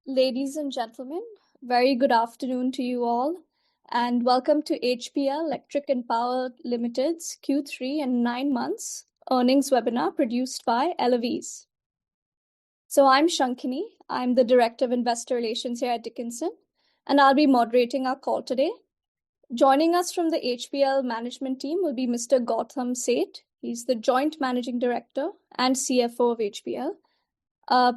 Ladies and gentlemen, very good afternoon to you all, and welcome to HPL Electric and Power Limited's Q3 and 9 months earnings webinar produced by Eloise. So I'm Shankini. I'm the Director of Investor Relations here at Dickinson, and I'll be moderating our call today. Joining us from the HPL management team will be Mr. Gautam Seth. He's the Joint Managing Director and CFO of HPL.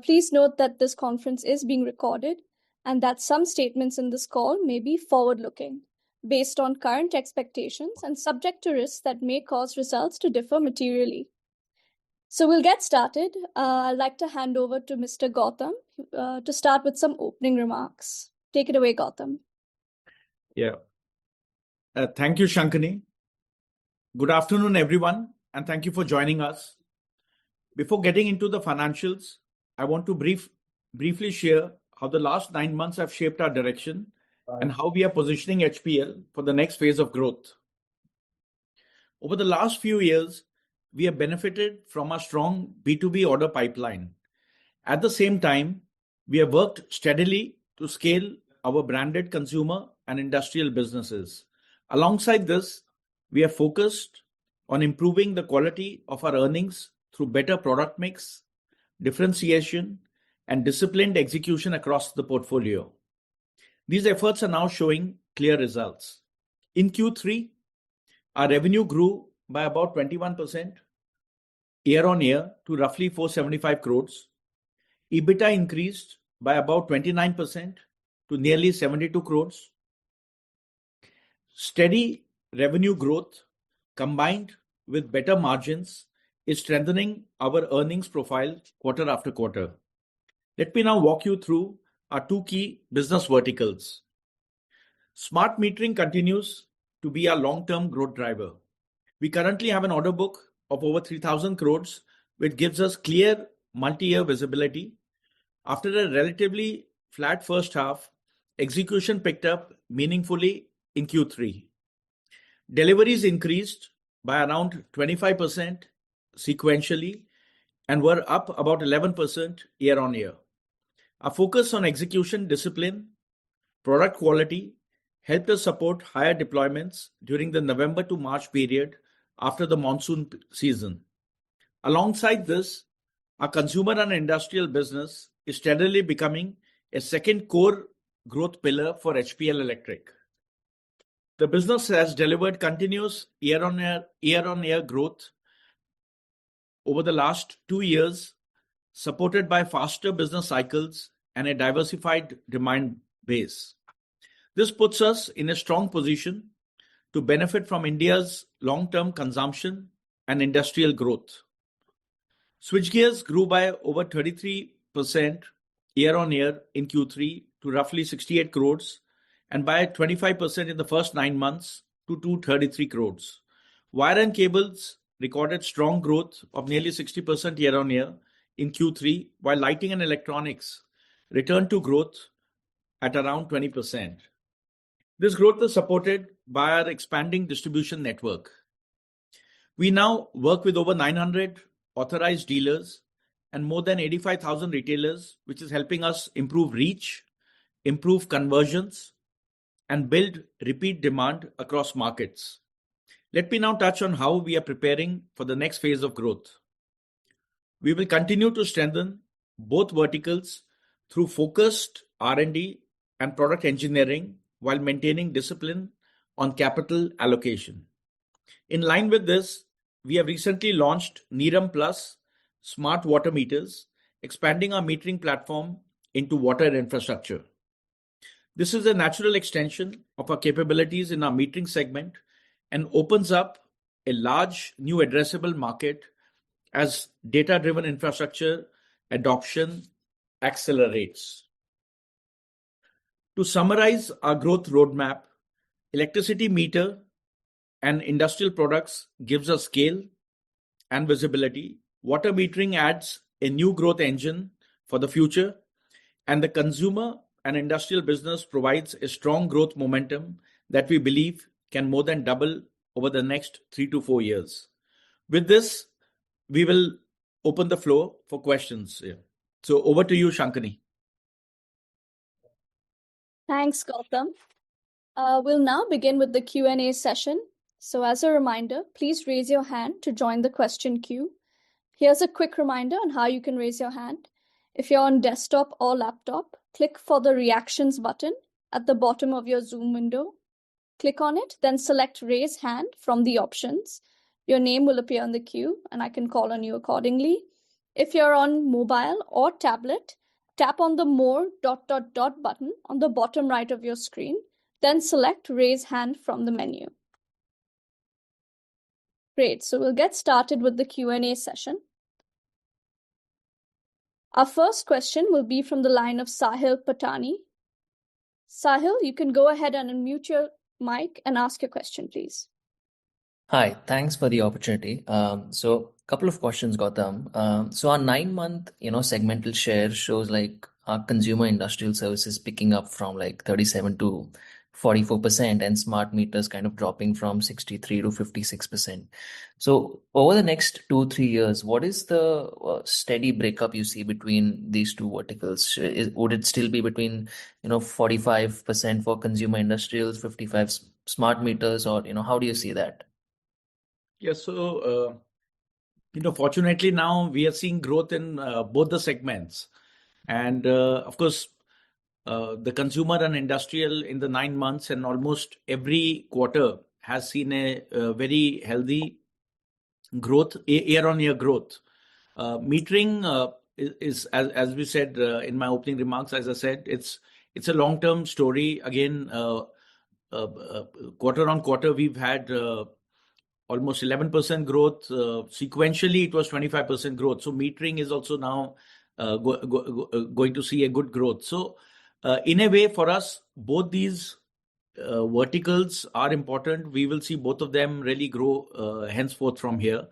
Please note that this conference is being recorded and that some statements in this call may be forward-looking, based on current expectations and subject to risks that may cause results to differ materially. So we'll get started. I'd like to hand over to Mr. Gautam to start with some opening remarks. Take it away, Gautam. Yeah. Thank you, Shankini. Good afternoon, everyone, and thank you for joining us. Before getting into the financials, I want to briefly share how the last 9 months have shaped our direction and how we are positioning HPL for the next phase of growth. Over the last few years, we have benefited from a strong B2B order pipeline. At the same time, we have worked steadily to scale our branded consumer and industrial businesses. Alongside this, we are focused on improving the quality of our earnings through better product mix, differentiation, and disciplined execution across the portfolio. These efforts are now showing clear results. In Q3, our revenue grew by about 21% year-on-year to roughly 475 crores. EBITDA increased by about 29% to nearly 72 crores. Steady revenue growth combined with better margins is strengthening our earnings profile quarter after quarter. Let me now walk you through our two key business verticals. Smart metering continues to be our long-term growth driver. We currently have an order book of over 3,000 crores, which gives us clear multi-year visibility. After a relatively flat first half, execution picked up meaningfully in Q3. Deliveries increased by around 25% sequentially and were up about 11% year-on-year. Our focus on execution discipline, product quality helped us support higher deployments during the November to March period after the monsoon season. Alongside this, our consumer and industrial business is steadily becoming a second core growth pillar for HPL Electric. The business has delivered continuous year-on-year growth over the last 2 years, supported by faster business cycles and a diversified demand base. This puts us in a strong position to benefit from India's long-term consumption and industrial growth. Switchgears grew by over 33% year-on-year in Q3 to roughly 68 crores and by 25% in the first 9 months to 233 crores. Wire and cables recorded strong growth of nearly 60% year-on-year in Q3, while lighting and electronics returned to growth at around 20%. This growth is supported by our expanding distribution network. We now work with over 900 authorized dealers and more than 85,000 retailers, which is helping us improve reach, improve conversions, and build repeat demand across markets. Let me now touch on how we are preparing for the next phase of growth. We will continue to strengthen both verticals through focused R&D and product engineering while maintaining discipline on capital allocation. In line with this, we have recently launched Neeram Plus smart water meters, expanding our metering platform into water infrastructure. This is a natural extension of our capabilities in our metering segment and opens up a large new addressable market as data-driven infrastructure adoption accelerates. To summarize our growth roadmap, electricity meter and industrial products gives us scale and visibility. Water metering adds a new growth engine for the future, and the consumer and industrial business provides a strong growth momentum that we believe can more than double over the next 3 to 4 years. With this, we will open the floor for questions. So over to you, Shankini. Thanks, Gautam. We'll now begin with the Q&A session. So as a reminder, please raise your hand to join the question queue. Here's a quick reminder on how you can raise your hand. If you're on desktop or laptop, click for the reactions button at the bottom of your Zoom window. Click on it, then select raise hand from the options. Your name will appear in the queue and I can call on you accordingly. If you're on mobile or tablet, tap on the more ... button on the bottom right of your screen, then select raise hand from the menu. Great, so we'll get started with the Q&A session. Our first question will be from the line of Sahil Patani. Sahil, you can go ahead and unmute your mic and ask your question, please. Hi, thanks for the opportunity. So a couple of questions, Gautam. So our 9-month, segmental share shows like our consumer industrial services picking up from like 37 to 44% and smart meters kind of dropping from 63 to 56%. So over the next 2-3 years, what is the steady breakup you see between these two verticals? Would it still be between, 45% for consumer industrials, 55 smart meters, or, how do you see that? Yeah, so, fortunately now we are seeing growth in both the segments. And of course, the consumer and industrial in the 9 months and almost every quarter has seen a very healthy growth, year-on-year growth. Metering is as we said in my opening remarks, as I said, it's a long-term story. Again, quarter on quarter, we've had almost 11% growth. Sequentially, it was 25% growth. So metering is also now going to see a good growth. So in a way, for us, both these verticals are important. We will see both of them really grow henceforth from here.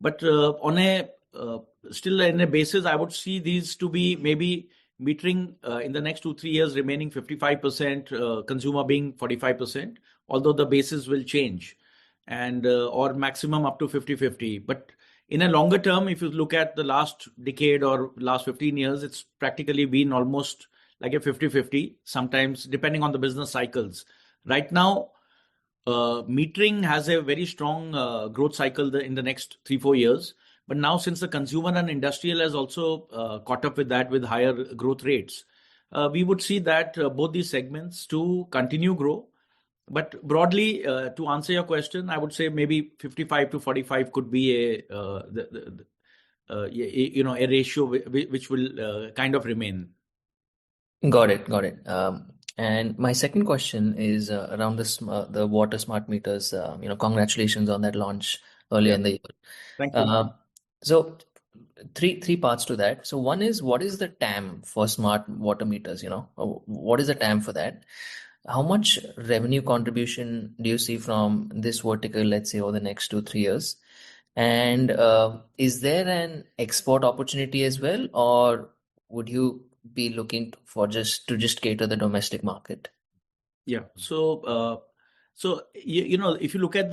But on a still in a basis, I would see these to be maybe metering in the next 2-3 years remaining 55%, consumer being 45%, although the basis will change, and or maximum up to 50-50. But in a longer term, if you look at the last decade or last 15 years, it's practically been almost like a 50-50, sometimes depending on the business cycles. Right now, metering has a very strong growth cycle in the next 3-4 years. But now, since the consumer and industrial has also caught up with that with higher growth rates, we would see that both these segments to continue grow. But broadly, to answer your question, I would say maybe 55 to 45 could be a ratio which will kind of remain. Got it. And my second question is around the water smart meters. Congratulations on that launch earlier in the year. Thank you. So three parts to that. So one is, what is the TAM for smart water meters? What is the TAM for that? How much revenue contribution do you see from this vertical, let's say, over the next 2-3 years? And is there an export opportunity as well, or would you be looking for just cater the domestic market? Yeah. So if you look at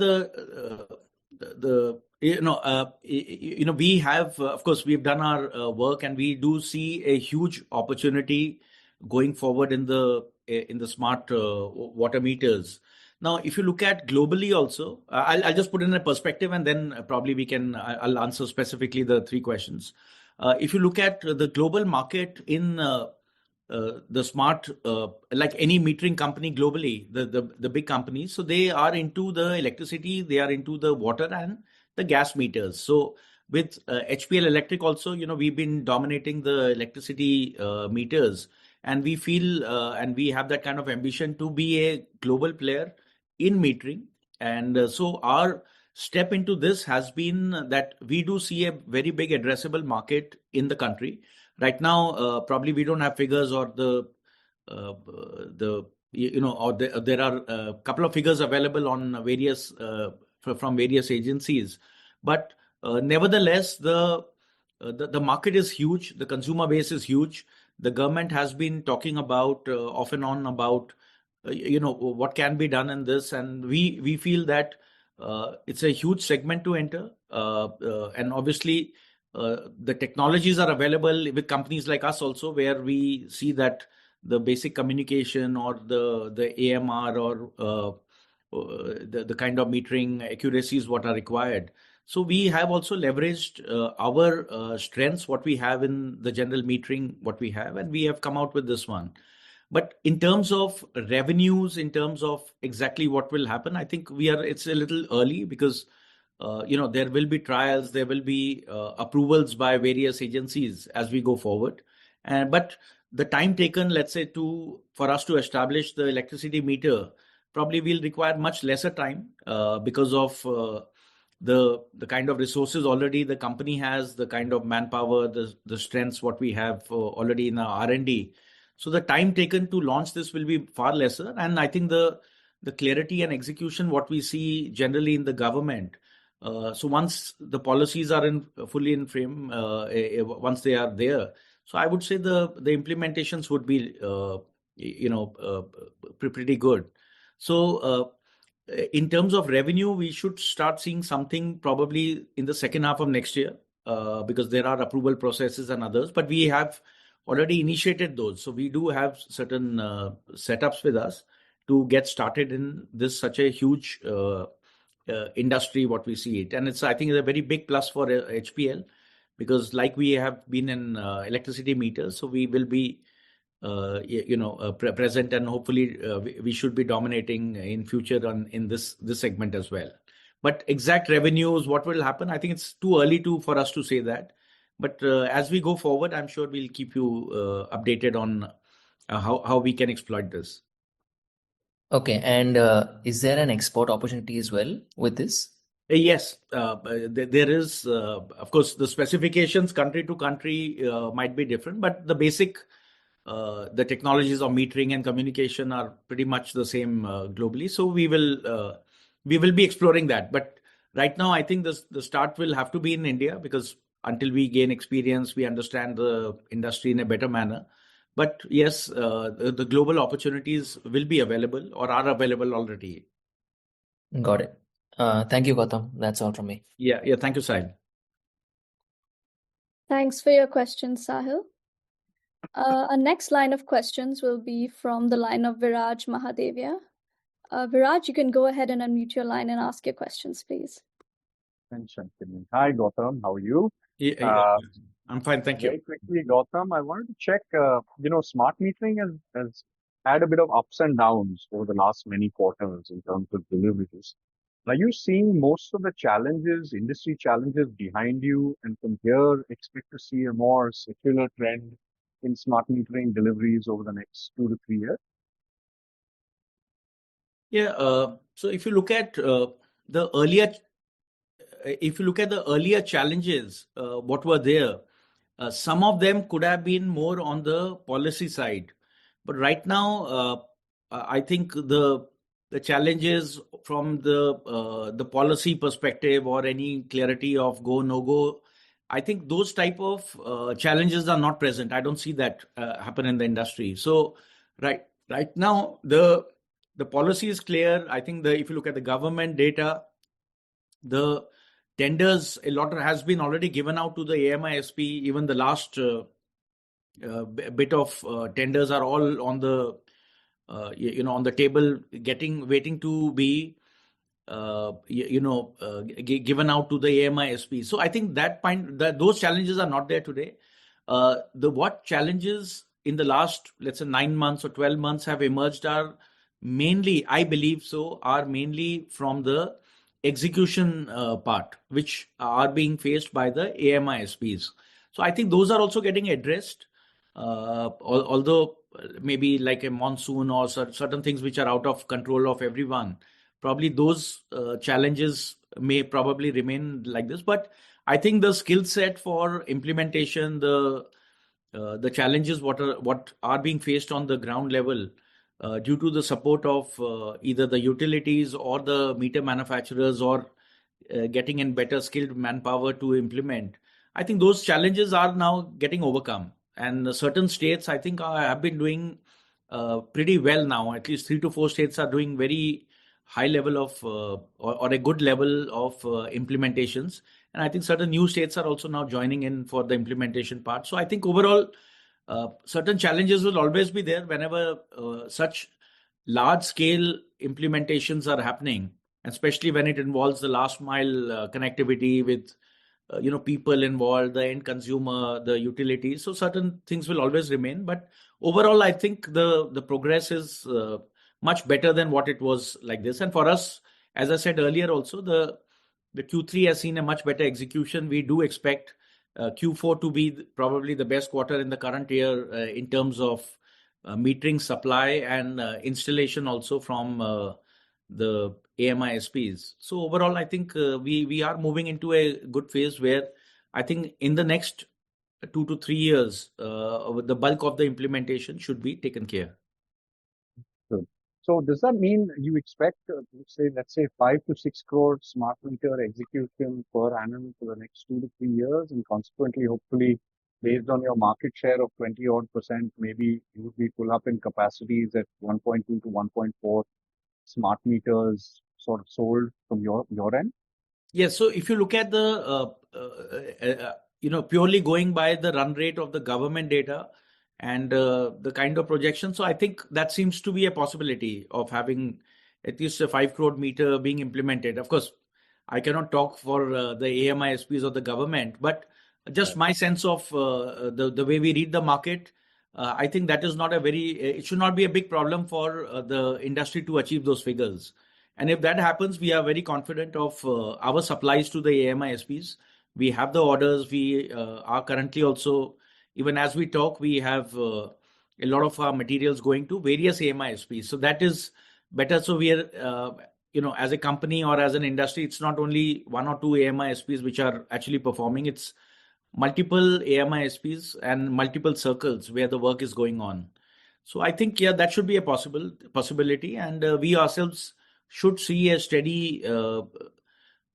we have, of course, we've done our work, and we do see a huge opportunity going forward in the smart water meters. Now, if you look at globally also, I'll just put in a perspective, and then probably I'll answer specifically the 3 questions. If you look at the global market in the smart, like any metering company globally, the big companies, so they are into the electricity, they are into the water and the gas meters. So with HPL Electric also, we've been dominating the electricity meters, and we feel and we have that kind of ambition to be a global player in metering. And so our step into this has been that we do see a very big addressable market in the country. Right now, probably we don't have figures or there are a couple of figures available on various from various agencies. But nevertheless, the market is huge. The consumer base is huge. The government has been talking about off and on about what can be done in this, and we feel that it's a huge segment to enter, and obviously the technologies are available with companies like us also, where we see that the basic communication or the AMR or the kind of metering accuracies what are required. So we have also leveraged our strengths, what we have in the general metering, what we have, and we have come out with this one. But in terms of revenues, in terms of exactly what will happen, I think it's a little early because there will be trials, there will be approvals by various agencies as we go forward. But the time taken, let's say, for us to establish the electricity meter probably will require much lesser time because of the kind of resources already the company has, the kind of manpower, the strengths what we have already in our R&D. So the time taken to launch this will be far lesser, and I think the clarity and execution what we see generally in the government. So once the policies are fully in frame, once they are there, so I would say the implementations would be pretty good. So in terms of revenue, we should start seeing something probably in the second half of next year because there are approval processes and others, but we have already initiated those. So we do have certain setups with us to get started in this such a huge industry what we see it, and I think it's a very big plus for HPL because like we have been in electricity meters, so we will be present, and hopefully we should be dominating in future in this segment as well. But exact revenues, what will happen, I think it's too early for us to say that. But as we go forward, I'm sure we'll keep you updated on how we can exploit this. Okay, and is there an export opportunity as well with this? Yes, there is. Of course, the specifications country to country might be different, but the basic the technologies of metering and communication are pretty much the same globally. So we will be exploring that. But right now, I think the start will have to be in India because until we gain experience, we understand the industry in a better manner. But yes, the global opportunities will be available or are available already. Got it. Thank you, Gautam. That's all from me. Yeah. Thank you, Sahil. Thanks for your question, Sahil. Our next line of questions will be from the line of Viraj Mahadevia. Viraj, you can go ahead and unmute your line and ask your questions, please. Thanks, Shantanu. Hi, Gautam. How are you? Yeah, I'm fine. Thank you. Very quickly, Gautam, I wanted to check, smart metering has had a bit of ups and downs over the last many quarters in terms of deliveries. Are you seeing most of the challenges, industry challenges behind you, and from here expect to see a more secular trend in smart metering deliveries over the next 2 to 3 years? Yeah. So if you look at the earlier challenges, what were there, some of them could have been more on the policy side. But right now, I think the challenges from the policy perspective or any clarity of go, no go, I think those type of challenges are not present. I don't see that happen in the industry. So right now, the policy is clear. I think if you look at the government data, the tenders, a lot has been already given out to the AMI-SP. Even the last bit of tenders are all on the on the table, waiting to be given out to the AMI-SP. So I think those challenges are not there today. What challenges in the last, let's say, 9 months or 12 months have emerged are mainly, I believe so, are mainly from the execution part, which are being faced by the AMI-SPs. So I think those are also getting addressed, although maybe like a monsoon or certain things which are out of control of everyone. Probably those challenges may probably remain like this. But I think the skill set for implementation, the challenges what are being faced on the ground level, due to the support of either the utilities or the meter manufacturers or getting in better skilled manpower to implement, I think those challenges are now getting overcome. And certain states, I think, have been doing pretty well now. At least 3 to 4 states are doing very high level of or a good level of implementations. And I think certain new states are also now joining in for the implementation part. So I think overall, certain challenges will always be there whenever such large-scale implementations are happening, especially when it involves the last mile connectivity with people involved, the end consumer, the utilities. So certain things will always remain. But overall, I think the progress is much better than what it was like this. And for us, as I said earlier, also the Q3 has seen a much better execution. We do expect Q4 to be probably the best quarter in the current year in terms of metering supply and installation also from the AMI SPs. So overall, I think we are moving into a good phase where I think in the next 2 to 3 years, the bulk of the implementation should be taken care. Good. So does that mean you expect, let's say 5 to 6 crore smart meter execution per annum for the next 2 to 3 years, and consequently, hopefully, based on your market share of 20 odd %, maybe you would be pull up in capacities at 1.2 to 1.4 smart meters sort of sold from your end? Yes. So if you look at the purely going by the run rate of the government data and the kind of projection, so I think that seems to be a possibility of having at least a 5 crore meter being implemented. Of course, I cannot talk for the AMI SPs or the government, but just my sense of the way we read the market, I think that is not it should not be a big problem for the industry to achieve those figures. And if that happens, we are very confident of our supplies to the AMI SPs. We have the orders. We are currently also, even as we talk, we have a lot of our materials going to various AMI SPs. So that is better. So we are, as a company or as an industry, it's not only 1 or 2 AMI SPs which are actually performing. It's multiple AMI SPs and multiple circles where the work is going on. So I think, that should be a possibility. And we ourselves should see a steady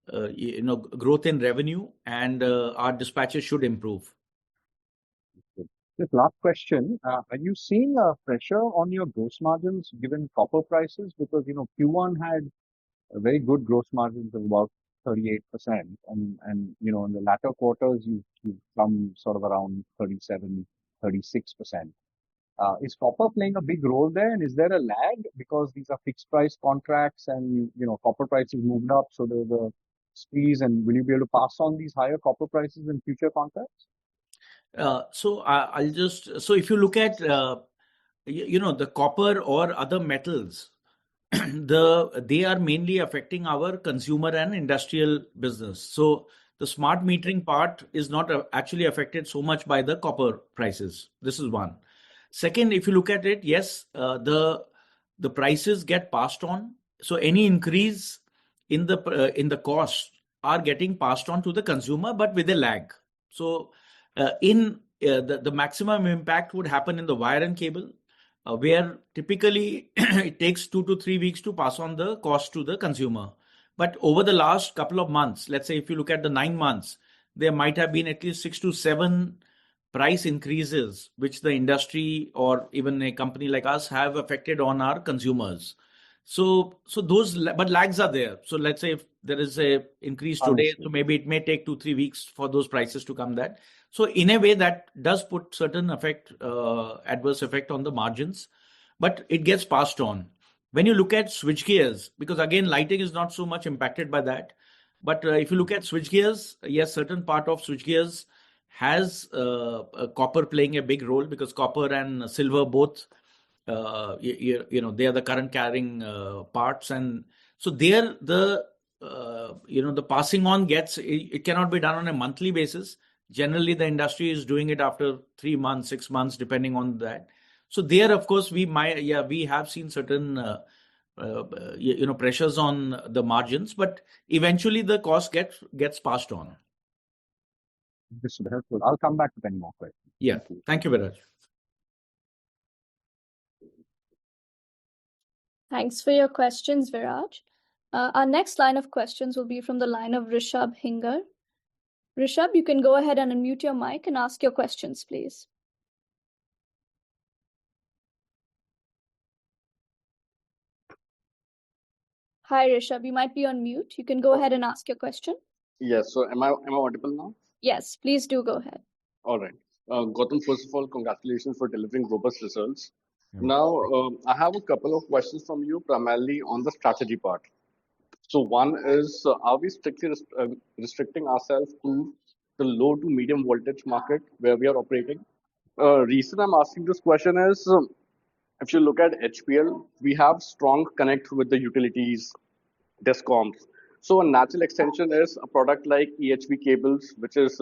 growth in revenue, and our dispatches should improve. This last question, are you seeing a pressure on your gross margins given copper prices? Because, Q1 had a very good gross margins of about 38%. And in the latter quarters, you've come sort of around 37, 36%. Is copper playing a big role there? And is there a lag because these are fixed price contracts and, copper prices moved up, so there's a squeeze, and will you be able to pass on these higher copper prices in future contracts? So if you look at, the copper or other metals, they are mainly affecting our consumer and industrial business. So the smart metering part is not actually affected so much by the copper prices. This is one. Second, if you look at it, yes, the prices get passed on. So any increase in the cost are getting passed on to the consumer, but with a lag. So the maximum impact would happen in the wire and cable, where typically it takes 2 to 3 weeks to pass on the cost to the consumer. But over the last couple of months, let's say if you look at the 9 months, there might have been at least 6 to 7 price increases, which the industry or even a company like us have affected on our consumers. So but lags are there. So let's say if there is a increase today, so maybe it may take 2-3 weeks for those prices to come back. So in a way that does put certain adverse effect on the margins, but it gets passed on. When you look at switch gears, because again, lighting is not so much impacted by that. But if you look at switch gears, yes, certain part of switch gears has copper playing a big role, because copper and silver both, they are the current carrying parts. And so there, the passing on it cannot be done on a monthly basis. Generally, the industry is doing it after 3 months, 6 months, depending on that. So there, of course, we have seen certain pressures on the margins, but eventually the cost gets passed on. This is helpful. I'll come back with any more questions. Yeah. Thank you, Viraj. Thanks for your questions, Viraj. Our next line of questions will be from the line of Rishabh Hingar. Rishabh, you can go ahead and unmute your mic and ask your questions, please. Hi, Rishabh. You might be on mute. You can go ahead and ask your question. Yes. So am I audible now? Yes, please do go ahead. All right. Gautam, first of all, congratulations for delivering robust results. Yeah. Now, I have a couple of questions from you, primarily on the strategy part. So, one is, are we strictly restricting ourselves to the low to medium voltage market where we are operating? Reason I'm asking this question is, if you look at HPL, we have strong connect with the utilities, discoms. So a natural extension is a product like EHV cables, which is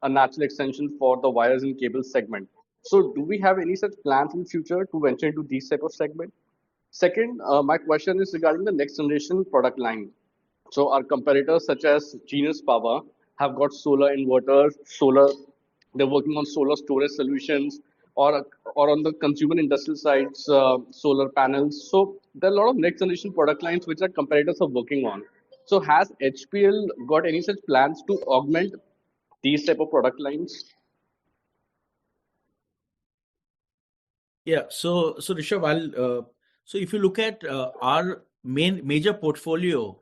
a natural extension for the wires and cables segment. So do we have any such plans in the future to venture into these type of segment? Second, my question is regarding the next generation product line. So our competitors such as Genius Power have got solar inverters, solar. They're working on solar storage solutions, or on the consumer industrial sides, solar panels. So there are a lot of next generation product lines which our competitors are working on. So has HPL got any such plans to augment these type of product lines? Yeah. So Rishabh, so if you look at our major portfolio,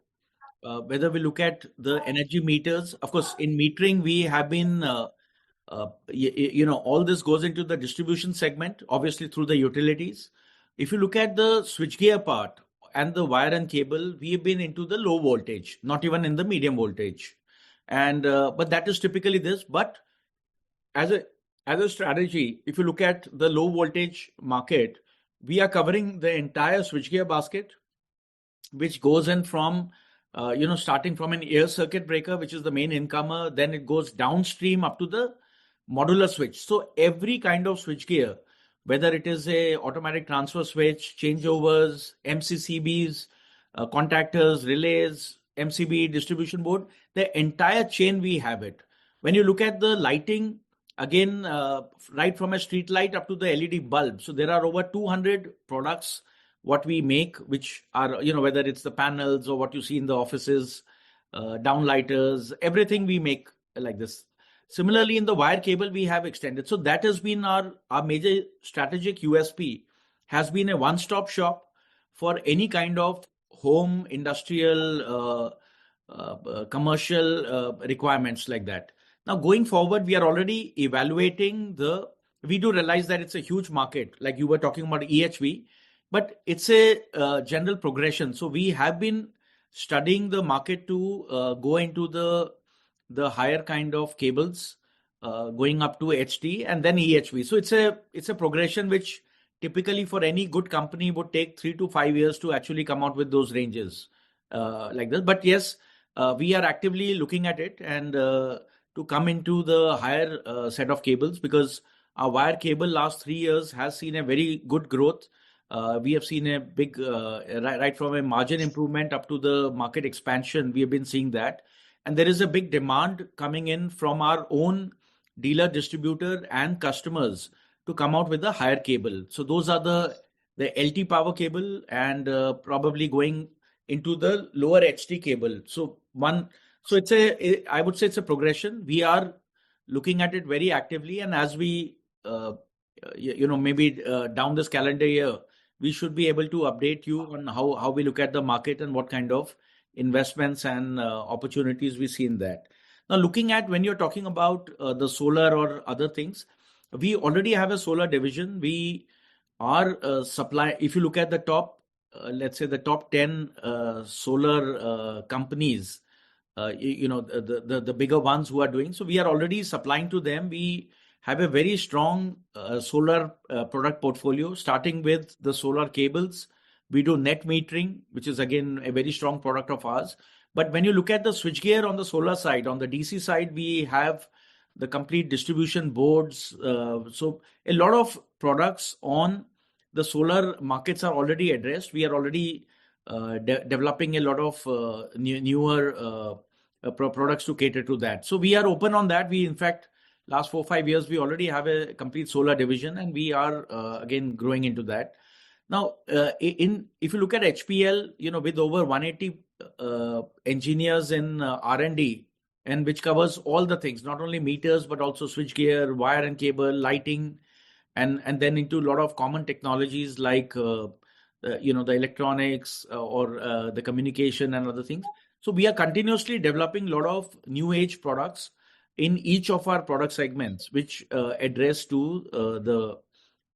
whether we look at the energy meters, of course, in metering, we have been, all this goes into the distribution segment, obviously through the utilities. If you look at the switchgear part and the wire and cable, we have been into the low voltage, not even in the medium voltage. And but that is typically this. But as a strategy, if you look at the low voltage market, we are covering the entire switchgear basket, which goes in from starting from an air circuit breaker, which is the main incomer, then it goes downstream up to the modular switch. So every kind of switchgear, whether it is a automatic transfer switch, changeovers, MCCBs, contactors, relays, MCB, distribution board, the entire chain we have it. When you look at the lighting, again, right from a street light up to the LED bulb. So there are over 200 products what we make, which are, whether it's the panels or what you see in the offices, downlighters, everything we make like this. Similarly, in the wire cable, we have extended. So that has been our major strategic USP, has been a one-stop shop for any kind of home, industrial, commercial requirements like that. Now, going forward, we are already evaluating we do realize that it's a huge market, like you were talking about EHV, but it's a general progression. So we have been studying the market to go into the higher kind of cables, going up to HT and then EHV. So it's a progression which typically for any good company would take 3 to 5 years to actually come out with those ranges like this. But yes, we are actively looking at it and to come into the higher set of cables, because our wire cable last 3 years has seen a very good growth. We have seen a big, right from a margin improvement up to the market expansion, we have been seeing that. And there is a big demand coming in from our own dealer, distributor and customers to come out with a higher cable. So those are the LT power cable and probably going into the lower HT cable. So I would say it's a progression. We are looking at it very actively, and as we, maybe down this calendar year, we should be able to update you on how we look at the market and what kind of investments and opportunities we see in that. Now, looking at when you're talking about the solar or other things, we already have a solar division. We are if you look at the top, let's say the top 10 solar companies, the bigger ones who are doing. So we are already supplying to them. We have a very strong solar product portfolio, starting with the solar cables. We do net metering, which is again a very strong product of ours. But when you look at the switchgear on the solar side, on the DC side, we have the complete distribution boards. So a lot of products on the solar markets are already addressed. We are already developing a lot of newer products to cater to that. So we are open on that. We, in fact, last 4 or 5 years, we already have a complete solar division, and we are again growing into that. Now, if you look at HPL, with over 180 engineers in R&D, and which covers all the things, not only meters, but also switchgear, wire and cable, lighting, and then into a lot of common technologies like, the electronics or the communication and other things. So we are continuously developing a lot of new age products. in each of our product segments, which address to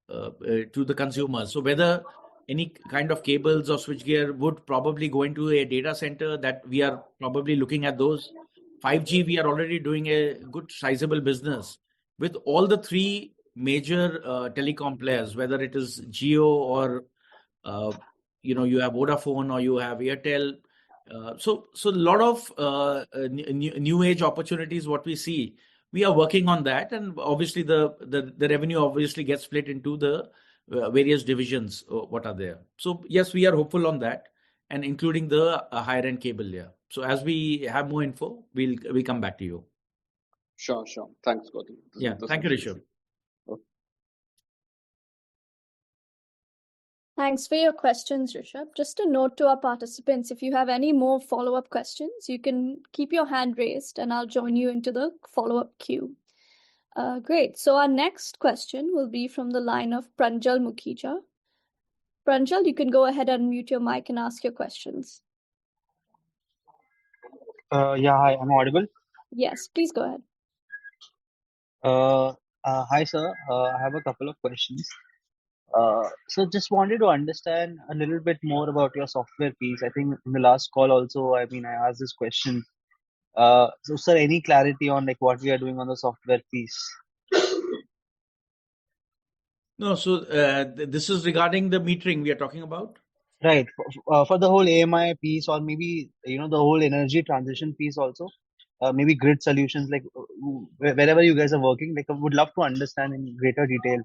the consumer. So whether any kind of cables or switchgear would probably go into a data center, that we are probably looking at those. 5G, we are already doing a good sizable business with all the three major telecom players, whether it is Jio or you have Vodafone or you have Airtel. So a lot of new age opportunities what we see. We are working on that, and obviously the revenue obviously gets split into the various divisions what are there. So yes, we are hopeful on that, and including the higher end cable layer. So as we have more info, we'll come back to you. Sure. Thanks, Gautam. Thank you, Rishabh. Okay. Thanks for your questions, Rishabh. Just a note to our participants, if you have any more follow-up questions, you can keep your hand raised and I'll join you into the follow-up queue. Great. So our next question will be from the line of Pranjal Mukhija. Pranjal, you can go ahead and unmute your mic and ask your questions. Yeah, hi, I'm audible. Yes, please go ahead. Hi, sir. I have a couple of questions. So just wanted to understand a little bit more about your software piece. I think in the last call also, I asked this question. So sir, any clarity on like what we are doing on the software piece? No, so this is regarding the metering we are talking about. Right. For the whole AMI piece, or maybe the whole energy transition piece also. Maybe grid solutions, like wherever you guys are working, like I would love to understand in greater detail.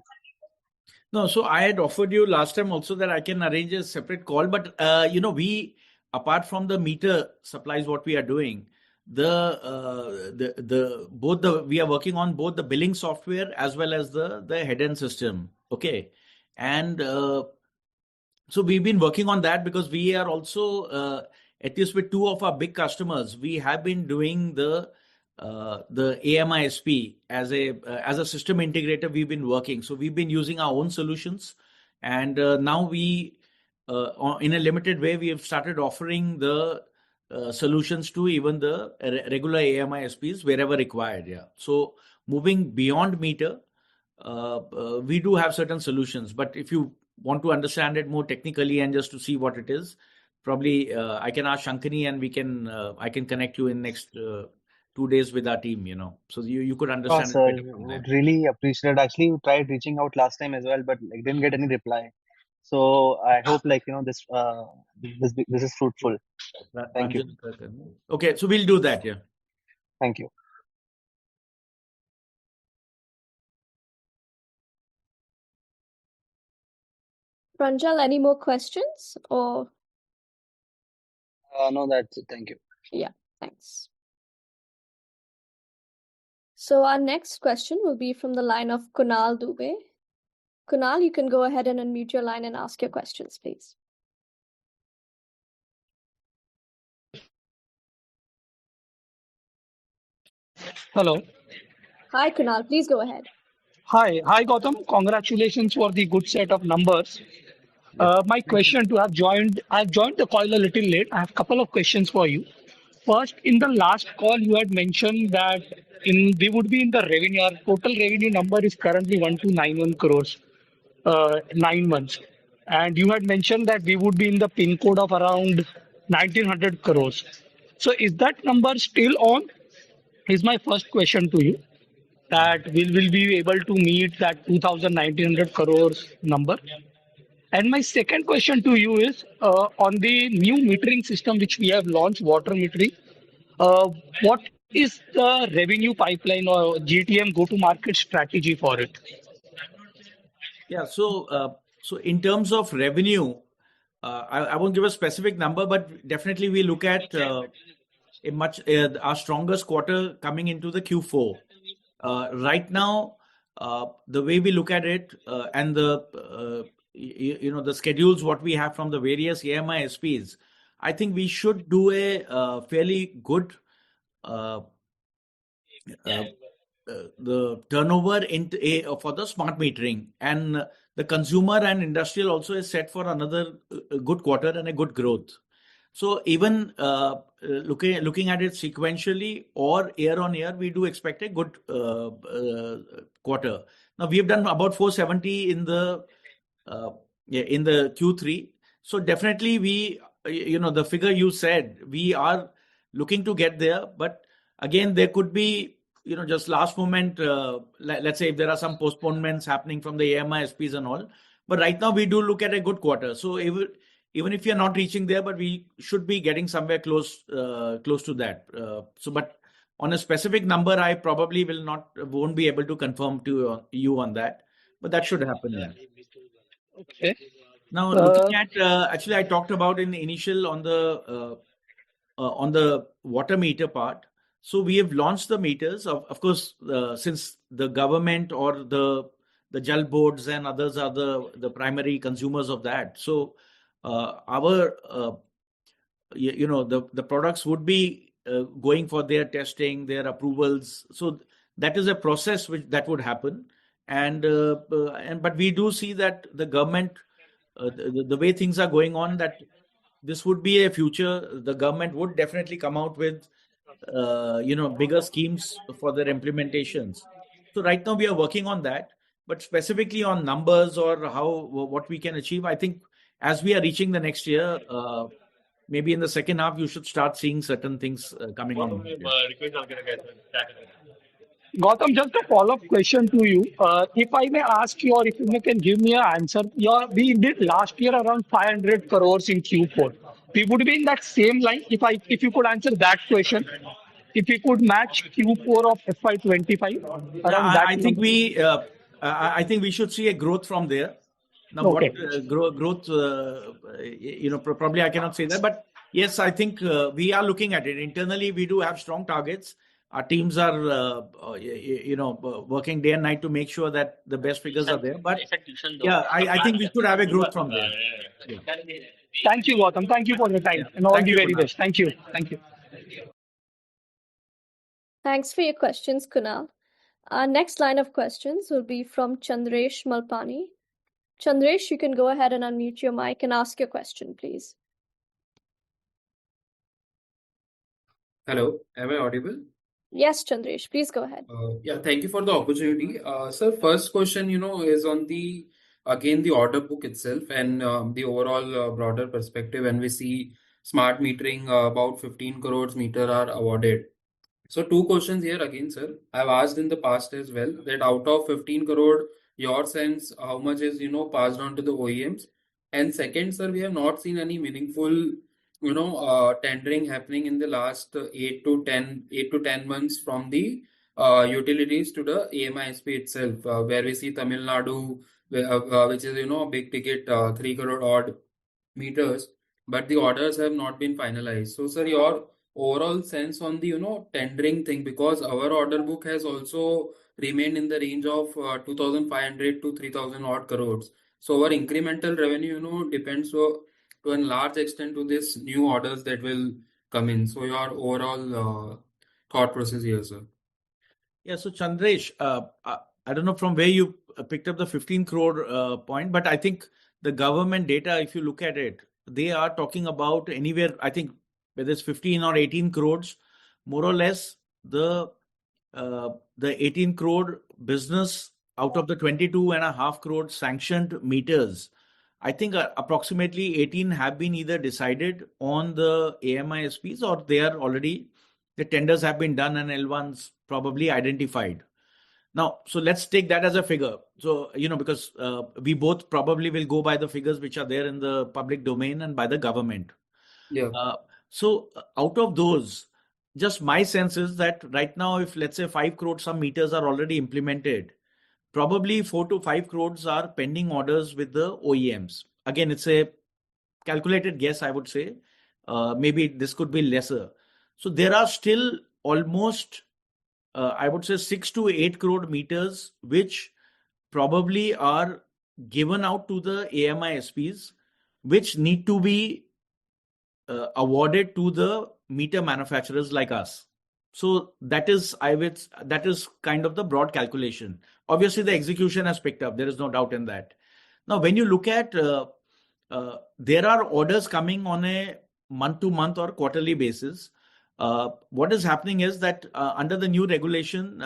No, so I had offered you last time also that I can arrange a separate call, but we, apart from the meter supplies, what we are doing, we are working on both the billing software as well as the head-end system. Okay, and so we've been working on that because we are also at least with two of our big customers, we have been doing the AMISP as a system integrator. We've been working, so we've been using our own solutions, and now we in a limited way we have started offering the solutions to even the regular AMISPs wherever required. Yeah, so moving beyond meter, we do have certain solutions, but if you want to understand it more technically and just to see what it is, probably I can ask Shankani and I can connect you in next 2 days with our team, so you could understand it better from there. Would really appreciate it. Actually, we tried reaching out last time as well, but like didn't get any reply. So I hope this is fruitful. Thank you. Okay, so we'll do that. Yeah. Thank you. Pranjal, any more questions or? No, that's it. Thank you. Yeah, thanks. So our next question will be from the line of Kunal Dubey. Kunal, you can go ahead and unmute your line and ask your questions, please. Hello. Hi, Kunal. Please go ahead. Hi, Gautam. Congratulations for the good set of numbers. My question I've joined the call a little late. I have a couple of questions for you. First, in the last call, you had mentioned that we would be in the revenue. Our total revenue number is currently 1291 crores, 9 months. And you had mentioned that we would be in the pin code of around 1900 crores. So is that number still on? Is my first question to you. That we will be able to meet that 2,900 crores number. And my second question to you is on the new metering system which we have launched, water metering, what is the revenue pipeline or GTM go-to-market strategy for it? Yeah, so in terms of revenue, I won't give a specific number, but definitely we look at our strongest quarter coming into the Q4. Right now, the way we look at it and the schedules what we have from the various AMISPs, I think we should do a fairly good the turnover for the smart metering, and the consumer and industrial also is set for another good quarter and a good growth. So even looking at it sequentially or year on year, we do expect a good quarter. Now we have done about 470 in the Q3. So definitely the figure you said, we are looking to get there. But again, there could be just last moment. Let's say if there are some postponements happening from the AMI SPs and all. But right now we do look at a good quarter. So even if you're not reaching there, but we should be getting somewhere close to that. But on a specific number, I probably won't be able to confirm to you on that. But that should happen. Yeah. Okay. Now, looking at actually, I talked about in the initial on the water meter part. So we have launched the meters. Of course, since the government or the Jal boards and others are the primary consumers of that. So our the products would be going for their testing, their approvals. So that is a process that would happen. But we do see that the government, the way things are going on, that this would be a future. The government would definitely come out with bigger schemes for their implementations. So right now we are working on that. But specifically on numbers or what we can achieve, I think as we are reaching the next year, maybe in the second half, you should start seeing certain things coming on. Gautam, just a follow-up question to you. If I may ask you, or if you can give me an answer, we did last year around 500 crores in Q4. We would be in that same line if you could answer that question. If we could match Q4 of FY25 around that I think number. I think we should see a growth from there. Now, Okay. what growth? Probably I cannot say that, but yes, I think we are looking at it internally. We do have strong targets. Our teams are, working day and night to make sure that the best figures are there. But yeah, I think we should have a growth from there. Yeah. Thank you, Gautam. Thank you for your time and all the very best. Thank you. Thank you. Thanks for your questions, Kunal. Our next line of questions will be from Chandresh Malpani. Chandresh, you can go ahead and unmute your mic and ask your question, please. Hello, am I audible? Yes, Chandresh, please go ahead. Yeah, thank you for the opportunity. Sir, first question, is on the order book itself and the overall broader perspective. When we see smart metering, about 15 crores meter are awarded. So two questions here again, sir. I've asked in the past as well that out of 15 crore, your sense, how much is, passed on to the OEMs? And second, sir, we have not seen any meaningful, tendering happening in the last 8 to 10 months from the utilities to the AMISP itself, where we see Tamil Nadu, which is, a big ticket, 3 crore odd meters, but the orders have not been finalized. So, sir, your overall sense on the tendering thing, because our order book has also remained in the range of 2,500 to 3,000 odd crores. So our incremental revenue depends to a large extent to this new orders that will come in. So your overall thought process here, sir. Yeah, so Chandresh, I don't know from where you picked up the 15 crore point, but I think the government data, if you look at it, they are talking about anywhere, I think, whether it's 15 or 18 crores, more or less the 18 crore business out of the 22.5 crore sanctioned meters. I think approximately 18 have been either decided on the AMISPs or they are already, the tenders have been done and L1s probably identified. Now, so let's take that as a figure. So, because we both probably will go by the figures which are there in the public domain and by the government. Yeah. So out of those, just my sense is that right now, if let's say 5 crore some meters are already implemented, probably 4 to 5 crores are pending orders with the OEMs. Again, it's a calculated guess, I would say. Maybe this could be lesser. So there are still almost, I would say 6 to 8 crore meters, which probably are given out to the AMISPs, which need to be awarded to the meter manufacturers like us. So that is kind of the broad calculation. Obviously, the execution has picked up. There is no doubt in that. Now, when you look at, there are orders coming on a month-to-month or quarterly basis. What is happening is that under the new regulation,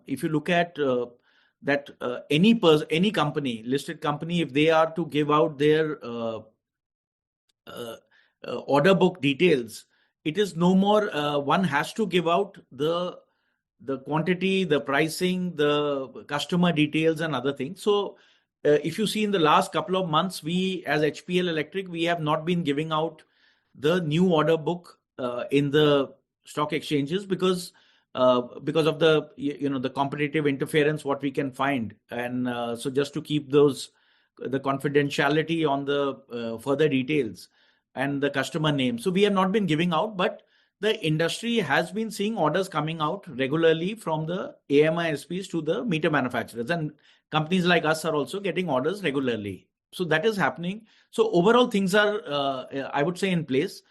if you look at that any company, listed company, if they are to give out their order book details, it is no more one has to give out the quantity, the pricing, the customer details and other things. So if you see in the last couple of months, we as HPL Electric, we have not been giving out the new order book in the stock exchanges because of the the competitive interference what we can find, and so just to keep the confidentiality on the further details and the customer name. So we have not been giving out, but the industry has been seeing orders coming out regularly from the AMI SPs to the meter manufacturers, and companies like us are also getting orders regularly. So that is happening. So overall things are, I would say, in place.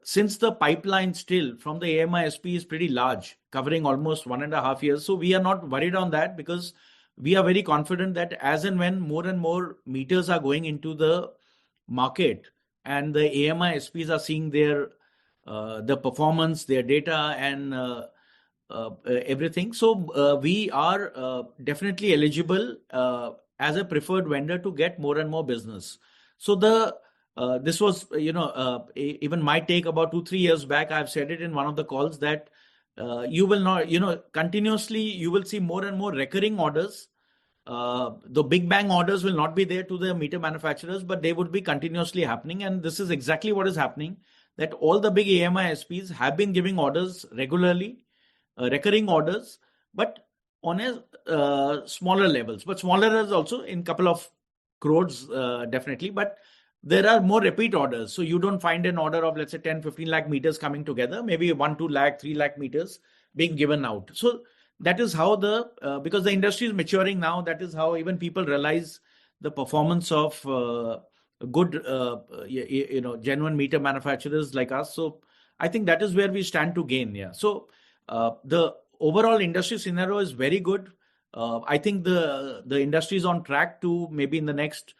Since the pipeline still from the AMI SP is pretty large, covering almost 1.5 years, so we are not worried on that because we are very confident that as and when more and more meters are going into the market and the AMI SPs are seeing their the performance, their data, and everything. So we are definitely eligible as a preferred vendor to get more and more business. So this was, even my take about 2-3 years back. I've said it in one of the calls that you will not, continuously you will see more and more recurring orders. The big bang orders will not be there to the meter manufacturers, but they would be continuously happening. And this is exactly what is happening, that all the big AMI SPs have been giving orders regularly, recurring orders, but on a smaller levels. But smaller is also in couple of crores, definitely. But there are more repeat orders. So you don't find an order of, let's say, 10-15 lakh meters coming together, maybe 1-2 lakh, 3 lakh meters being given out. So that is how because the industry is maturing now, that is how even people realize the performance of good, genuine meter manufacturers like us. So I think that is where we stand to gain. Yeah. So the overall industry scenario is very good. I think the industry is on track to maybe in the next,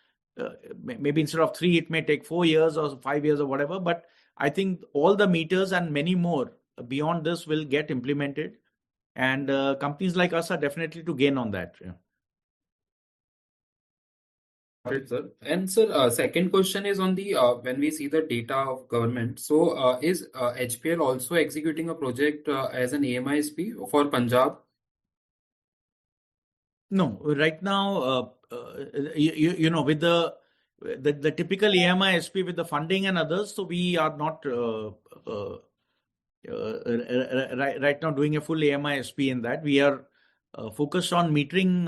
maybe instead of 3, it may take 4 years or 5 years or whatever. But I think all the meters and many more beyond this will get implemented. And companies like us are definitely to gain on that. Yeah. Right, sir. And sir, second question is on the when we see the data of government. So is HPL also executing a project as an AMI SP for Punjab? No, right now, with the typical AMI SP with the funding and others, so we are not right now doing a full AMI SP in that. We are focused on metering,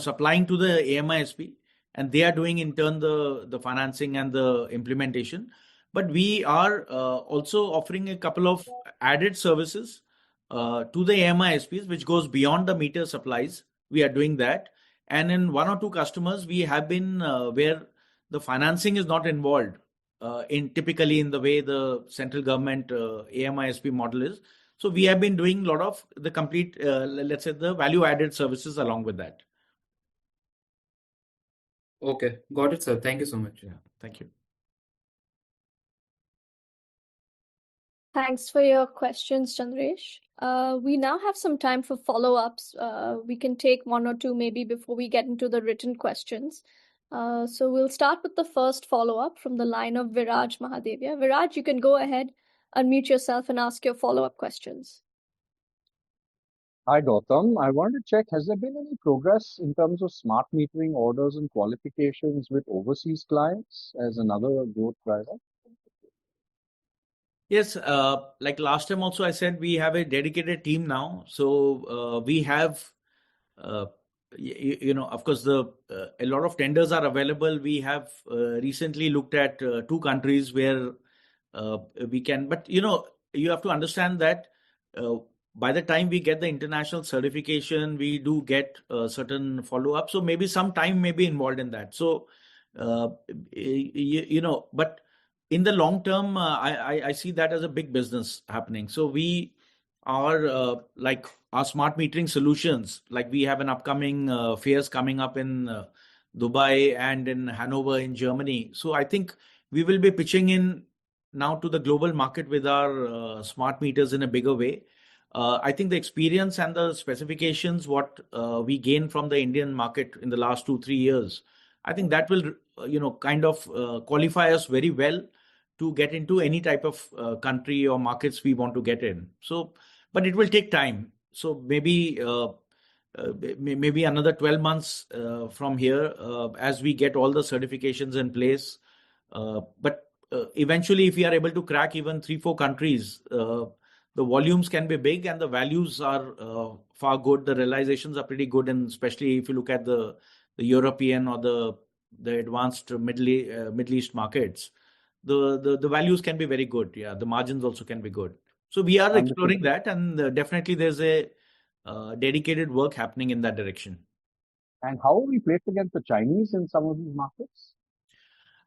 supplying to the AMI SP, and they are doing in turn the financing and the implementation. But we are also offering a couple of added services to the AMI SPs, which goes beyond the meter supplies. We are doing that. And in 1 or 2 customers, we have been where the financing is not involved typically in the way the central government AMI SP model is. So we have been doing a lot of the complete, let's say, the value added services along with that. Okay, got it, sir. Thank you so much. Yeah, thank you. Thanks for your questions, Chandresh. We now have some time for follow-ups. We can take 1 or 2 maybe before we get into the written questions. So we'll start with the first follow-up from the line of Viraj Mahadevia. Viraj, you can go ahead, unmute yourself and ask your follow-up questions. Hi, Gautam. I wanted to check, has there been any progress in terms of smart metering orders and qualifications with overseas clients as another growth driver? Yes, like last time also I said, we have a dedicated team now. So we have, of course, a lot of tenders are available. We have recently looked at 2 countries where we can, but you have to understand that by the time we get the international certification, we do get certain follow-up. So maybe some time may be involved in that. So, but in the long term, I see that as a big business happening. So we are like our smart metering solutions, like we have an upcoming fairs coming up in Dubai and in Hanover in Germany. So I think we will be pitching in now to the global market with our smart meters in a bigger way. I think the experience and the specifications, what we gained from the Indian market in the last 2-3 years, I think that will, kind of qualify us very well to get into any type of country or markets we want to get in. So, but it will take time. So maybe another 12 months from here as we get all the certifications in place. But eventually, if we are able to crack even 3-4 countries, the volumes can be big and the values are far good. The realizations are pretty good, and especially if you look at the European or the advanced Middle East markets, the values can be very good. Yeah, the margins also can be good. So we are exploring that, and definitely there's a dedicated work happening in that direction. And how are we placed against the Chinese in some of these markets?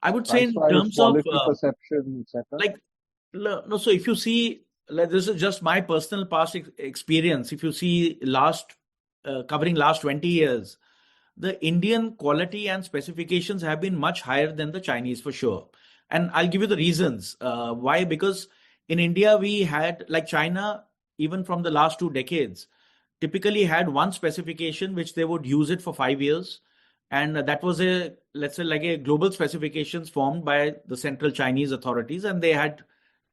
I would say in terms of quality perception, etc. No, so if you see, this is just my personal past experience. If you see covering last 20 years, the Indian quality and specifications have been much higher than the Chinese for sure. And I'll give you the reasons. Why? Because in India, we had, like China, even from the last 2 decades, typically had one specification which they would use it for 5 years. And that was let's say, like a global specifications formed by the central Chinese authorities. And they had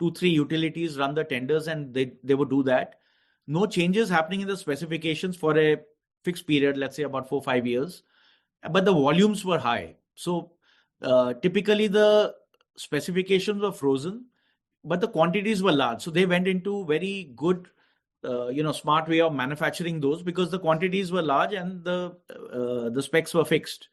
2-3 utilities run the tenders, and they would do that. No changes happening in the specifications for a fixed period, let's say about 4-5 years. But the volumes were high. So typically the specifications were frozen, but the quantities were large. So they went into very good, smart way of manufacturing those because the quantities were large and the specs were fixed.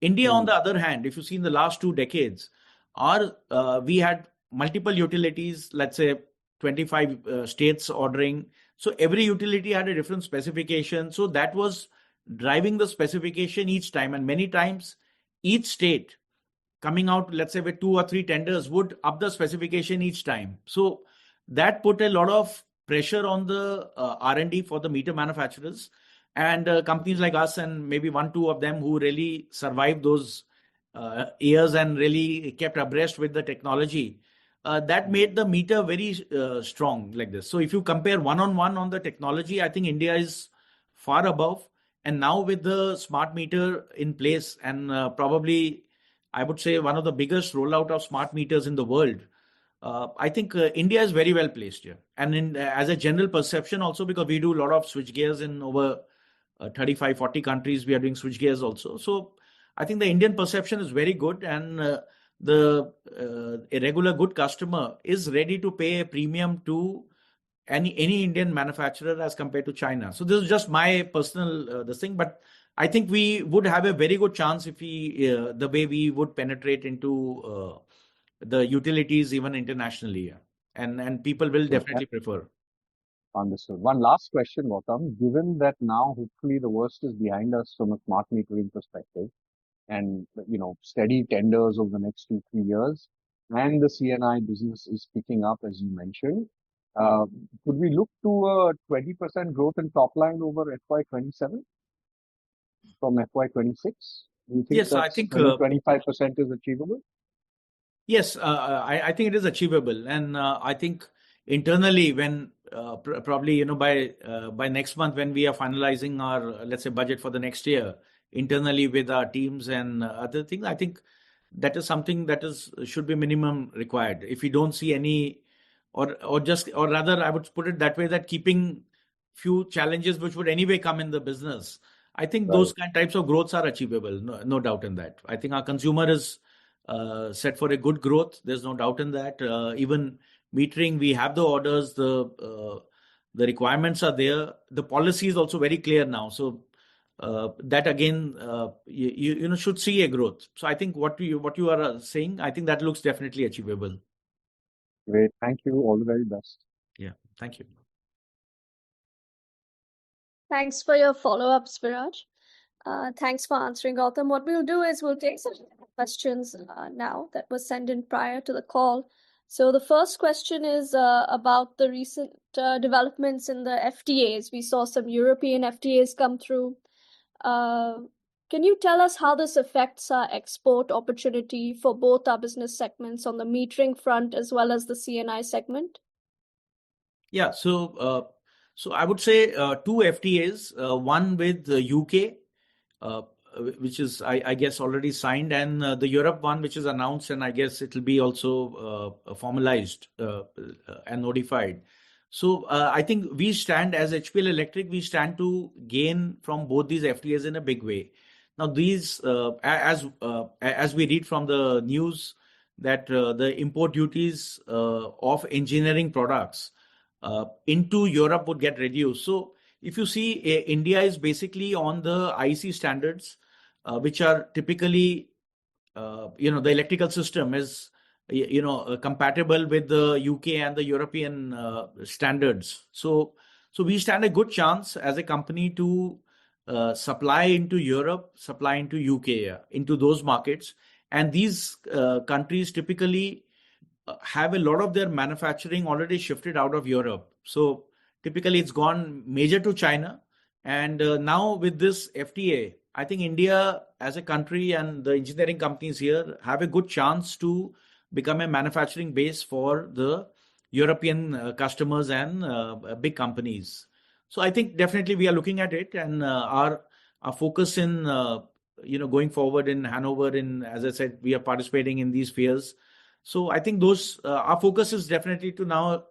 India, on the other hand, if you see in the last 2 decades, we had multiple utilities, let's say 25 states ordering. So every utility had a different specification. So that was driving the specification each time. And many times, each state coming out, let's say with 2 or 3 tenders, would up the specification each time. So that put a lot of pressure on the R&D for the meter manufacturers, and companies like us and maybe 1-2 of them who really survived those years and really kept abreast with the technology. That made the meter very strong like this. So if you compare one-on-one on the technology, I think India is far above. And now with the smart meter in place and probably, I would say, one of the biggest rollout of smart meters in the world, I think India is very well placed here. And as a general perception also, because we do a lot of switch gears in over 35-40 countries, we are doing switch gears also. So I think the Indian perception is very good, and a regular good customer is ready to pay a premium to any Indian manufacturer as compared to China. So this is just my personal this thing, but I think we would have a very good chance if the way we would penetrate into the utilities even internationally, and people will definitely prefer. Understood. One last question, Gautam. Given that now hopefully the worst is behind us from a smart metering perspective, and steady tenders over the next 2-3 years, and the CNI business is picking up as you mentioned, could we look to a 20% growth in top line over FY27 from FY26? Do you think Yes, I think 25% is achievable? Yes, I think it is achievable, and I think internally, when probably by next month, when we are finalizing our, let's say, budget for the next year, internally with our teams and other things, I think that is something that should be minimum required. If we don't see any, or rather, I would put it that way, that keeping few challenges which would anyway come in the business, I think those types of growths are achievable. No doubt in that. I think our consumer is set for a good growth. There's no doubt in that. Even metering, we have the orders, the requirements are there. The policy is also very clear now. So that again, you should see a growth. So I think what you are saying, I think that looks definitely achievable. Great. Thank you. All the very best. Yeah. Thank you. Thanks for your follow-ups, Viraj. Thanks for answering, Gautam. What we'll do is we'll take some questions now that were sent in prior to the call. So the first question is about the recent developments in the FTAs. We saw some European FTAs come through. Can you tell us how this affects our export opportunity for both our business segments on the metering front as well as the C&I segment? Yeah, so I would say two FTAs, one with the UK, which is I guess already signed, and the Europe one, which is announced, and I guess it will be also formalized and notified. So I think we stand as HPL Electric, we stand to gain from both these FTAs in a big way. Now these, as we read from the news, that the import duties of engineering products into Europe would get reduced. So if you see, India is basically on the IC standards, which are typically, the electrical system is, compatible with the UK and the European standards. So we stand a good chance as a company to supply into Europe, supply into UK, into those markets. And these countries typically have a lot of their manufacturing already shifted out of Europe. So typically it's gone major to China. And now with this FTA, I think India as a country and the engineering companies here have a good chance to become a manufacturing base for the European customers and big companies. So I think definitely we are looking at it, and our focus in going forward in Hanover, as I said, we are participating in these fairs. So I think those our focus is definitely to now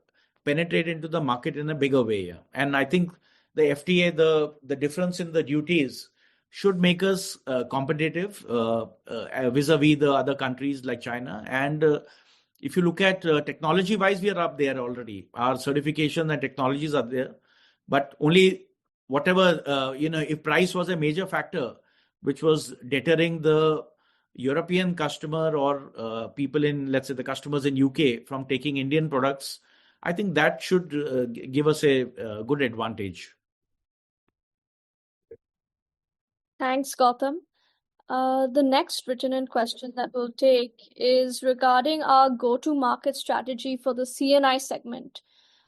penetrate into the market in a bigger way. Yeah. And I think the FTA, the difference in the duties should make us competitive vis-a-vis the other countries like China. And if you look at technology-wise, we are up there already. Our certification and technologies are there, but only whatever if price was a major factor, which was deterring the European customer or people in, let's say, the customers in UK from taking Indian products, I think that should give us a good advantage. Thanks, Gautam. The next written in question that we'll take is regarding our go-to-market strategy for the C&I segment.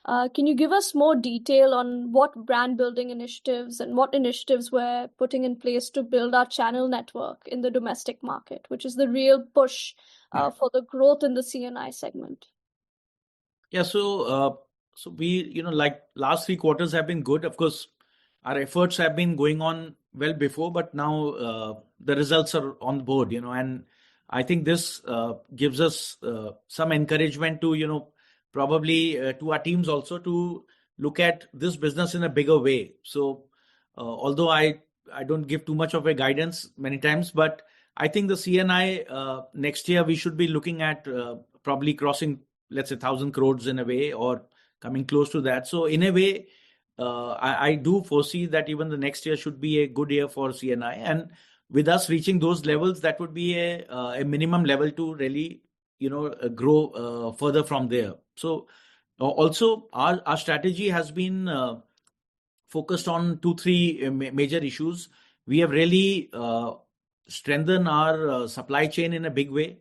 Can you give us more detail on what brand building initiatives and what initiatives we're putting in place to build our channel network in the domestic market, which is the real push for the growth in the C&I segment? Yeah, so we, like last 3 quarters have been good. Of course, our efforts have been going on well before, but now the results are on board, and I think this gives us some encouragement to, probably to our teams also to look at this business in a bigger way. So although I don't give too much of a guidance many times, but I think the CNI next year we should be looking at probably crossing, let's say, 1,000 crores in a way, or coming close to that. So in a way, I do foresee that even the next year should be a good year for CNI, and with us reaching those levels, that would be a minimum level to really grow further from there. So also our strategy has been focused on 2-3 major issues. We have really strengthened our supply chain in a big way.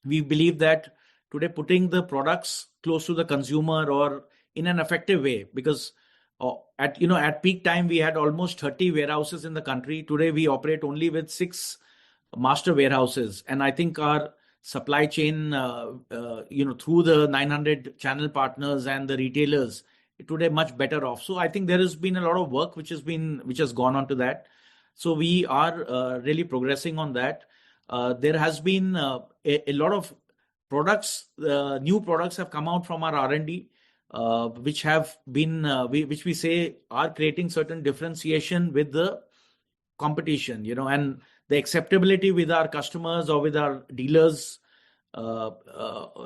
We believe that today putting the products close to the consumer or in an effective way, because at peak time we had almost 30 warehouses in the country. Today we operate only with 6 master warehouses, and I think our supply chain through the 900 channel partners and the retailers today much better off. So I think there has been a lot of work which has gone on to that. So we are really progressing on that. There has been a lot of products, new products have come out from our R&D, which have been which we say are creating certain differentiation with the competition, and the acceptability with our customers or with our dealers, or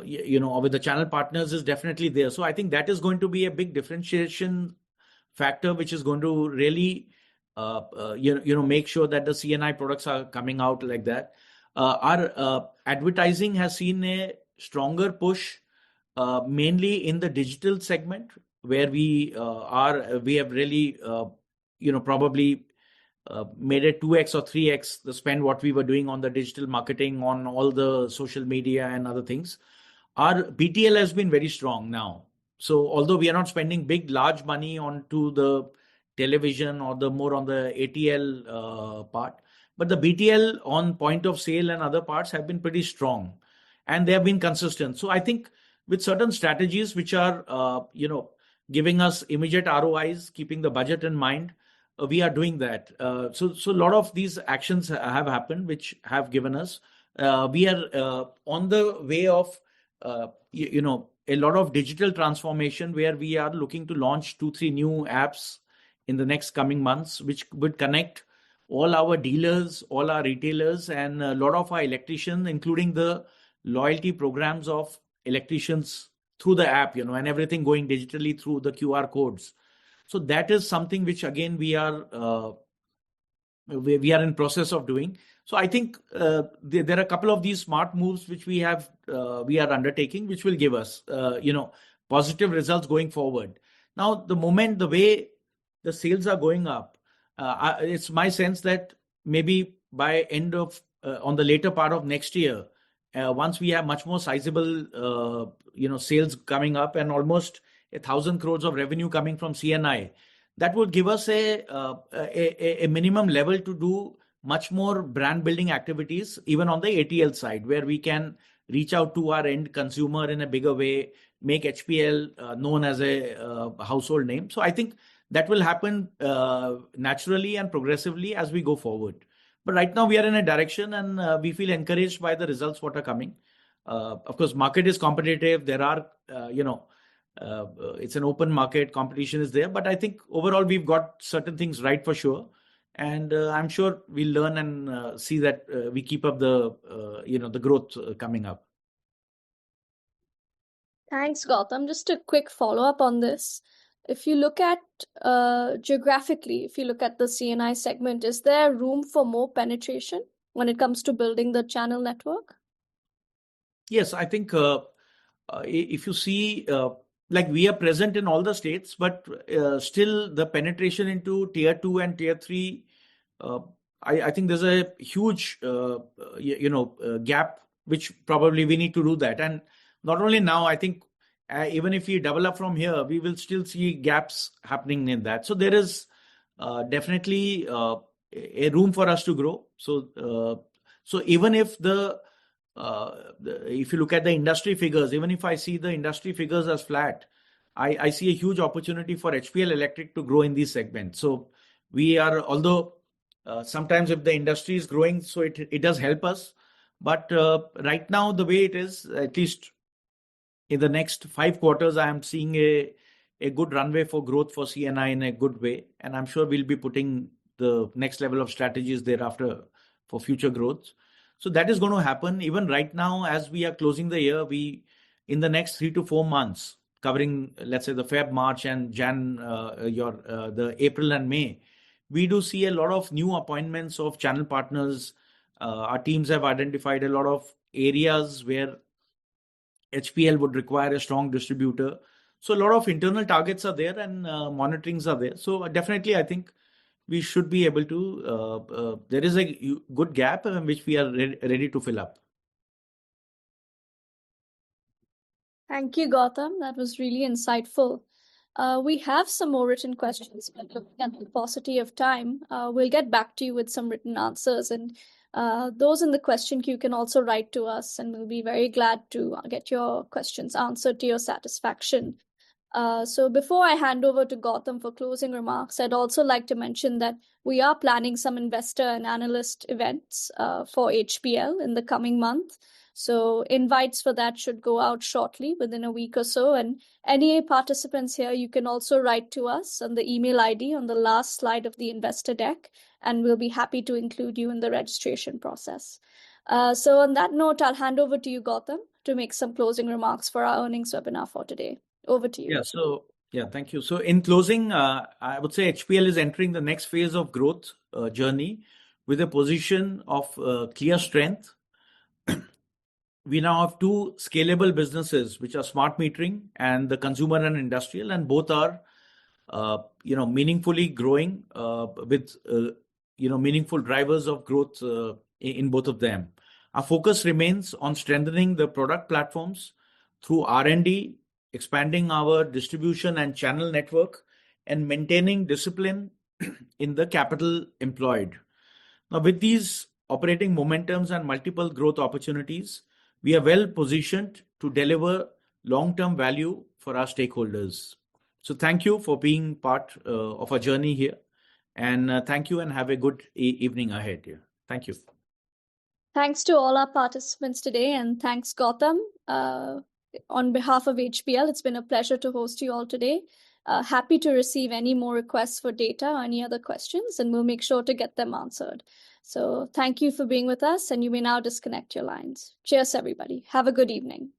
with the channel partners is definitely there. So I think that is going to be a big differentiation factor, which is going to really make sure that the CNI products are coming out like that. Our advertising has seen a stronger push, mainly in the digital segment, where we have really probably made it 2x or 3x the spend what we were doing on the digital marketing, on all the social media and other things. Our BTL has been very strong now. So although we are not spending large money onto the television or the more on the ATL part, but the BTL on point of sale and other parts have been pretty strong, and they have been consistent. So I think with certain strategies which are, giving us immediate ROIs, keeping the budget in mind, we are doing that. So a lot of these actions have happened, which have given us. We are on the way of, a lot of digital transformation where we are looking to launch 2-3 new apps in the next coming months, which would connect all our dealers, all our retailers, and a lot of our electricians, including the loyalty programs of electricians through the app, and everything going digitally through the QR codes. So that is something which again we are in process of doing. So I think there are a couple of these smart moves which we are undertaking, which will give us positive results going forward. Now the way the sales are going up, it's my sense that maybe by end of on the later part of next year, once we have much more sizable sales coming up and almost 1,000 crores of revenue coming from CNI, that would give us a minimum level to do much more brand building activities, even on the ATL side, where we can reach out to our end consumer in a bigger way, make HPL known as a household name. So I think that will happen naturally and progressively as we go forward. But right now we are in a direction, and we feel encouraged by the results what are coming. Of course, market is competitive. There are, it's an open market, competition is there. But I think overall we've got certain things right for sure. And I'm sure we'll learn and see that we keep up the growth coming up. Thanks, Gautam. Just a quick follow-up on this. If you look at geographically, if you look at the CNI segment, is there room for more penetration when it comes to building the channel network? Yes, I think if you see, like we are present in all the states, but still the penetration into tier 2 and tier 3, I think there's a huge, gap, which probably we need to do that. And not only now, I think even if we develop from here, we will still see gaps happening in that. So there is definitely a room for us to grow. So even if if you look at the industry figures, even if I see the industry figures as flat, I see a huge opportunity for HPL Electric to grow in these segments. So we are, although sometimes if the industry is growing, so it does help us. But right now, the way it is, at least in the next 5 quarters, I am seeing a good runway for growth for CNI in a good way. And I'm sure we'll be putting the next level of strategies thereafter for future growth. So that is going to happen. Even right now, as we are closing the year, in the next 3 to 4 months, covering, let's say, the Feb, March and the April and May, we do see a lot of new appointments of channel partners. Our teams have identified a lot of areas where HPL would require a strong distributor. So a lot of internal targets are there and monitorings are there. So definitely, I think we should be able to, there is a good gap which we are ready to fill up. Thank you, Gautam. That was really insightful. We have some more written questions, but looking at the paucity of time, we'll get back to you with some written answers. And those in the question queue can also write to us, and we'll be very glad to get your questions answered to your satisfaction. So before I hand over to Gautam for closing remarks, I'd also like to mention that we are planning some investor and analyst events for HPL in the coming month. So invites for that should go out shortly, within a week or so. And any participants here, you can also write to us on the email ID on the last slide of the investor deck, and we'll be happy to include you in the registration process. So on that note, I'll hand over to you, Gautam, to make some closing remarks for our earnings webinar for today. Over to you. Thank you. So in closing, I would say HPL is entering the next phase of growth journey with a position of clear strength. We now have 2 scalable businesses, which are smart metering and the consumer and industrial, and both are, meaningfully growing with, meaningful drivers of growth in both of them. Our focus remains on strengthening the product platforms through R&D, expanding our distribution and channel network, and maintaining discipline in the capital employed. Now, with these operating momentums and multiple growth opportunities, we are well positioned to deliver long-term value for our stakeholders. So thank you for being part of our journey here. And thank you and have a good evening ahead here. Thank you. Thanks to all our participants today, and thanks, Gautam. On behalf of HPL, it's been a pleasure to host you all today. Happy to receive any more requests for data or any other questions, and we'll make sure to get them answered. So thank you for being with us, and you may now disconnect your lines. Cheers, everybody. Have a good evening.